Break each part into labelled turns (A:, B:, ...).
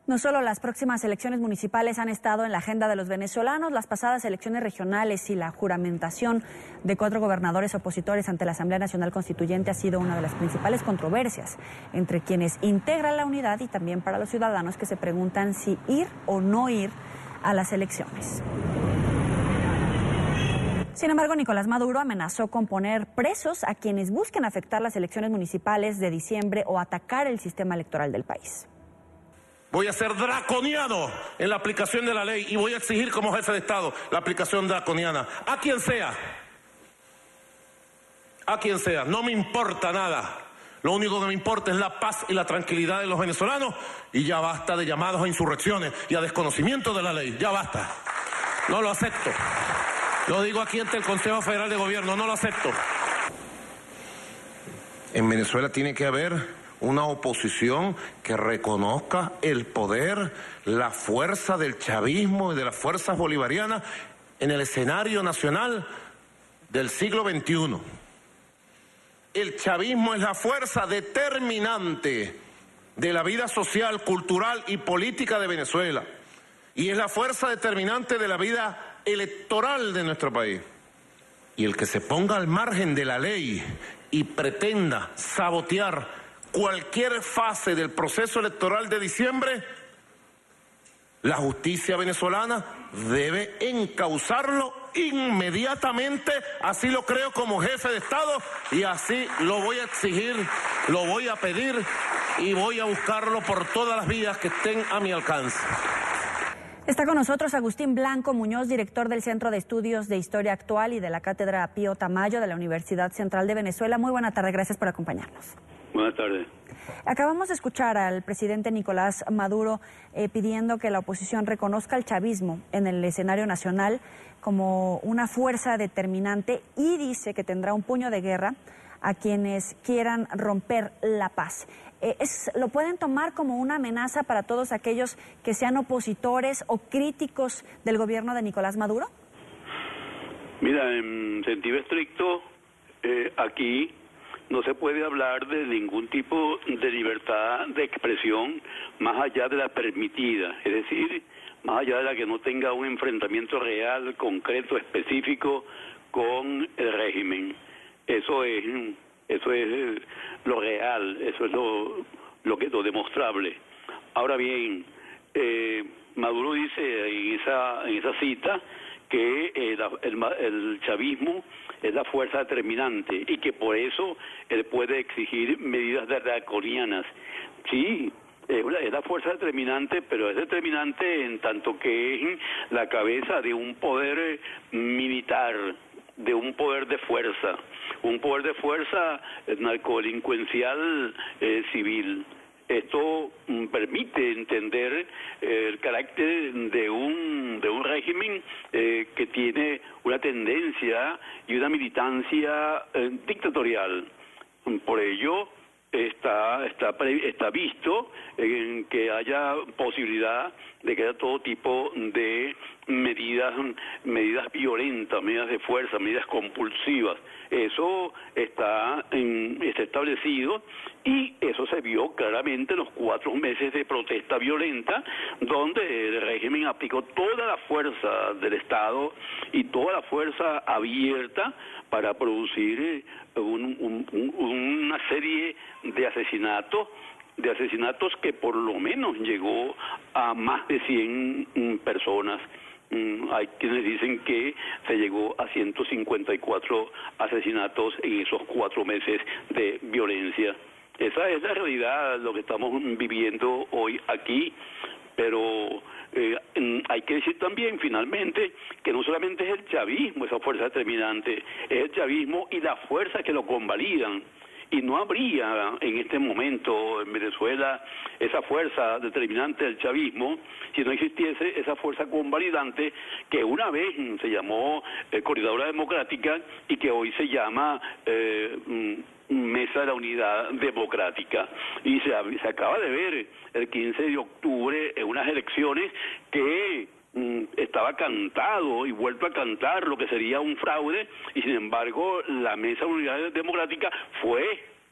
A: No solo las próximas elecciones municipales han estado en la agenda de los venezolanos, las pasadas elecciones regionales y la juramentación de 4 gobernadores opositores ante la Asamblea Nacional Constituyente ha sido una de las principales controversias entre quienes integran la unidad y también para los ciudadanos que se preguntan si ir o no ir a las elecciones. Sin embargo, Nicolás Maduro amenazó con poner presos a quienes busquen afectar las elecciones municipales de diciembre o atacar el sistema electoral del país.
B: Voy a ser draconiano en la aplicación de la ley y voy a exigir como jefe de Estado la aplicación draconiana. A quien sea. A quien sea. No me importa nada. Lo único que me importa es la paz y la tranquilidad de los venezolanos y ya basta de llamados a insurrecciones y a desconocimiento de la ley. Ya basta. No lo acepto. Lo digo aquí ante el Consejo Federal de Gobierno. No lo acepto. En Venezuela tiene que haber una oposición que reconozca el poder, la fuerza del chavismo y de las fuerzas bolivarianas en el escenario nacional del siglo XXI. El chavismo es la fuerza determinante de la vida social, cultural y política de Venezuela. Y es la fuerza determinante de la vida electoral de nuestro país. Y el que se ponga al margen de la ley y pretenda sabotear cualquier fase del proceso electoral de diciembre, la justicia venezolana debe encauzarlo inmediatamente, así lo creo como jefe de Estado y así lo voy a exigir, lo voy a pedir y voy a buscarlo por todas las vías que estén a mi alcance.
A: Está con nosotros Agustín Blanco Muñoz, director del Centro de Estudios de Historia Actual y de la Cátedra Pío Tamayo de la Universidad Central de Venezuela. Muy buena tarde, gracias por acompañarnos.
C: Buenas tardes.
A: Acabamos de escuchar al presidente Nicolás Maduro pidiendo que la oposición reconozca el chavismo en el escenario nacional como una fuerza determinante y dice que tendrá un puño de guerra a quienes quieran romper la paz. ¿Lo pueden tomar como una amenaza para todos aquellos que sean opositores o críticos del gobierno de Nicolás Maduro?
C: Mira, en sentido estricto, aquí no se puede hablar de ningún tipo de libertad de expresión más allá de la permitida, es decir, más allá de la que no tenga un enfrentamiento real, concreto, específico con el régimen. Eso es lo real, eso es lo demostrable. Ahora bien, Maduro dice en esa cita que el chavismo es la fuerza determinante y que por eso él puede exigir medidas draconianas. Sí, es la fuerza determinante, pero es determinante en tanto que es la cabeza de un poder militar, de un poder de fuerza narcodelincuencial civil. Esto permite entender el carácter de un régimen que tiene una tendencia y una militancia dictatorial. Por ello está visto en que haya posibilidad de que haya todo tipo de medidas violentas, medidas de fuerza, medidas compulsivas. Eso está establecido y eso se vio claramente en los 4 meses de protesta violenta, donde el régimen aplicó toda la fuerza del Estado y toda la fuerza abierta para producir una serie de asesinatos que por lo menos llegó a más de 100 personas. Hay quienes dicen que se llegó a 154 asesinatos en esos 4 meses de violencia. Esa es la realidad, lo que estamos viviendo hoy aquí, pero hay que decir también, finalmente, que no solamente es el chavismo esa fuerza determinante, es el chavismo y las fuerzas que lo convalidan. Y no habría en este momento en Venezuela esa fuerza determinante del chavismo si no existiese esa fuerza convalidante que una vez se llamó Coordinadora Democrática y que hoy se llama Mesa de la Unidad Democrática. Y se acaba de ver el 15 de octubre en unas elecciones que estaba cantado y vuelto a cantar lo que sería un fraude, y sin embargo la Mesa de Unidad Democrática fue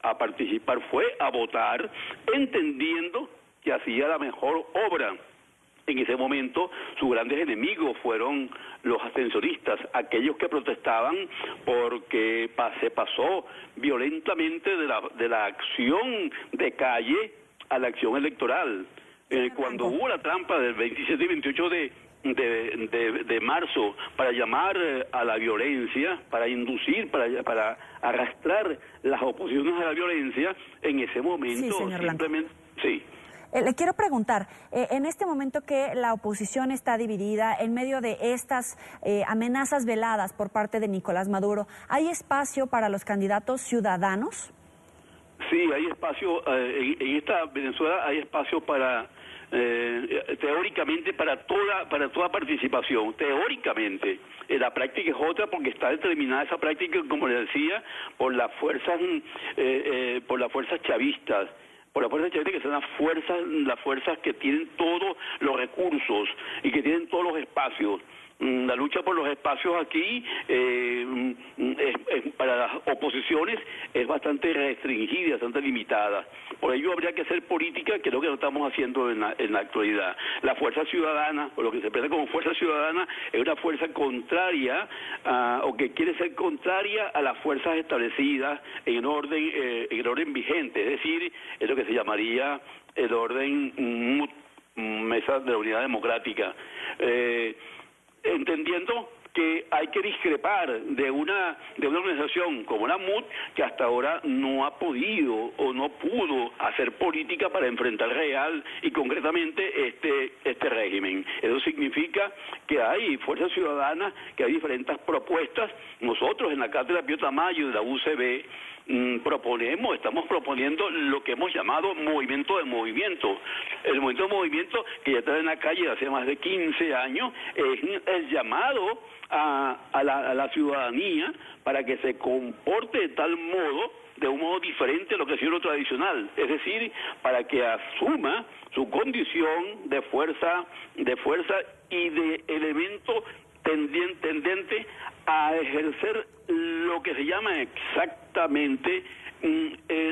C: a participar, fue a votar, entendiendo que hacía la mejor obra. En ese momento, sus grandes enemigos fueron los abstencionistas, aquellos que protestaban porque se pasó violentamente de la acción de calle a la acción electoral. Cuando hubo la trampa del 27 y 28 de marzo para llamar a la violencia, para inducir, para arrastrar las oposiciones a la violencia, en ese momento simplemente... Sí.
A: Le quiero preguntar, en este momento que la oposición está dividida en medio de estas amenazas veladas por parte de Nicolás Maduro, ¿hay espacio para los candidatos ciudadanos?
C: Sí, hay espacio, en esta Venezuela hay espacio para, teóricamente, para toda participación, teóricamente. La práctica es otra porque está determinada esa práctica, como le decía, por las fuerzas chavistas. Por la fuerza chavista, que son las fuerzas que tienen todos los recursos y que tienen todos los espacios. La lucha por los espacios aquí para las oposiciones es bastante restringida, bastante limitada. Por ello habría que hacer política, que es lo que no estamos haciendo en la actualidad. La fuerza ciudadana, o lo que se presenta como fuerza ciudadana, es una fuerza contraria o que quiere ser contraria a las fuerzas establecidas en el orden vigente, es decir, es lo que se llamaría el orden mesa de la unidad democrática. Entendiendo que hay que discrepar de una organización como la MUD, que hasta ahora no ha podido o no pudo hacer política para enfrentar real y concretamente este régimen. Eso significa que hay fuerzas ciudadanas, que hay diferentes propuestas. Nosotros en la Cátedra Pío Tamayo de la UCB estamos proponiendo lo que hemos llamado movimiento de movimiento. El movimiento de movimiento, que ya está en la calle hace más de 15 años, es el llamado a la ciudadanía para que se comporte de un modo diferente a lo que ha sido lo tradicional, es decir, para que asuma su condición de fuerza y de elemento tendente a ejercer lo que se llama exactamente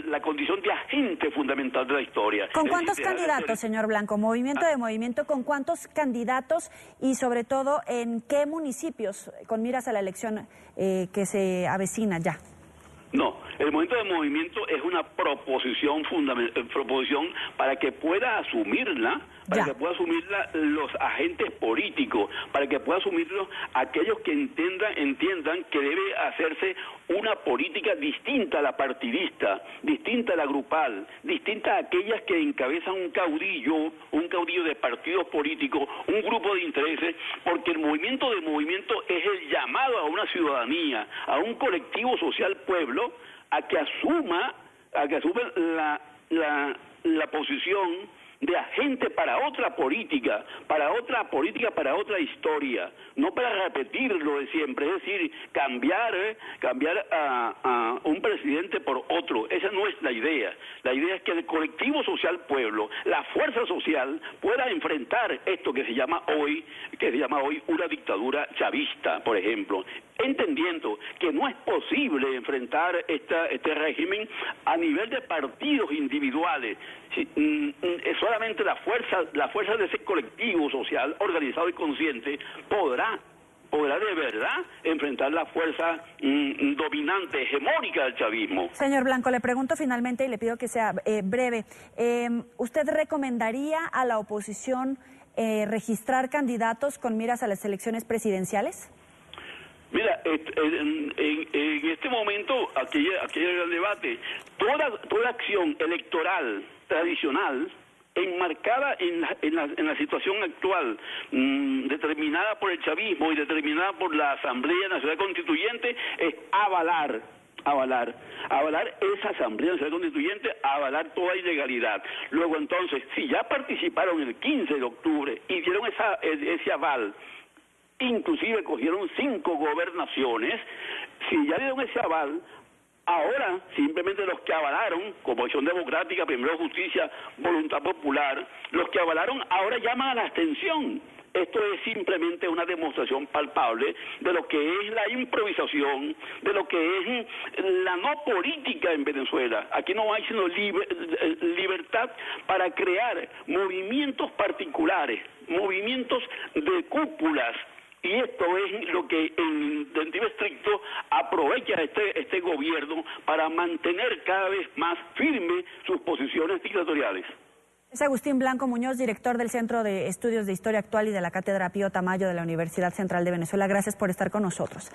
C: la condición de agente fundamental de la historia.
A: ¿Con cuántos candidatos, señor Blanco? Movimiento de movimiento, ¿con cuántos candidatos y sobre todo en qué municipios, con miras a la elección que se avecina ya?
C: No, el movimiento de movimiento es una proposición para que pueda asumirla, los agentes políticos, para que pueda asumirlo aquellos que entiendan que debe hacerse una política distinta a la partidista, distinta a la grupal, distinta a aquellas que encabezan un caudillo de partidos políticos, un grupo de intereses, porque el movimiento de movimiento es el llamado a una ciudadanía, a un colectivo social pueblo, a que asuma la posición de agente para otra política, para otra historia, no para repetir lo de siempre, es decir, cambiar a un presidente por otro. Esa no es la idea. La idea es que el colectivo social pueblo, la fuerza social, pueda enfrentar esto que se llama hoy una dictadura chavista, por ejemplo, entendiendo que no es posible enfrentar este régimen a nivel de partidos individuales. Solamente la fuerza de ese colectivo social organizado y consciente podrá de verdad enfrentar la fuerza dominante, hegemónica del chavismo.
A: Señor Blanco, le pregunto finalmente y le pido que sea breve. ¿Usted recomendaría a la oposición registrar candidatos con miras a las elecciones presidenciales?
C: Mira, en este momento, aquí hay el debate, toda acción electoral tradicional, enmarcada en la situación actual, determinada por el chavismo y determinada por la Asamblea Nacional Constituyente, es avalar esa Asamblea Nacional Constituyente, avalar toda ilegalidad. Luego entonces, si ya participaron el 15 de octubre y dieron ese aval, inclusive cogieron 5 gobernaciones, si ya dieron ese aval, ahora simplemente los que avalaron, como Acción Democrática, Primero Justicia, Voluntad Popular, los que avalaron ahora llaman a la abstención. Esto es simplemente una demostración palpable de lo que es la improvisación, de lo que es la no política en Venezuela. Aquí no hay sino libertad para crear movimientos particulares, movimientos de cúpulas. Y esto es lo que en sentido estricto aprovecha este gobierno para mantener cada vez más firmes sus posiciones dictatoriales.
A: Es Agustín Blanco Muñoz, director del Centro de Estudios de Historia Actual y de la Cátedra Pío Tamayo de la Universidad Central de Venezuela. Gracias por estar con nosotros.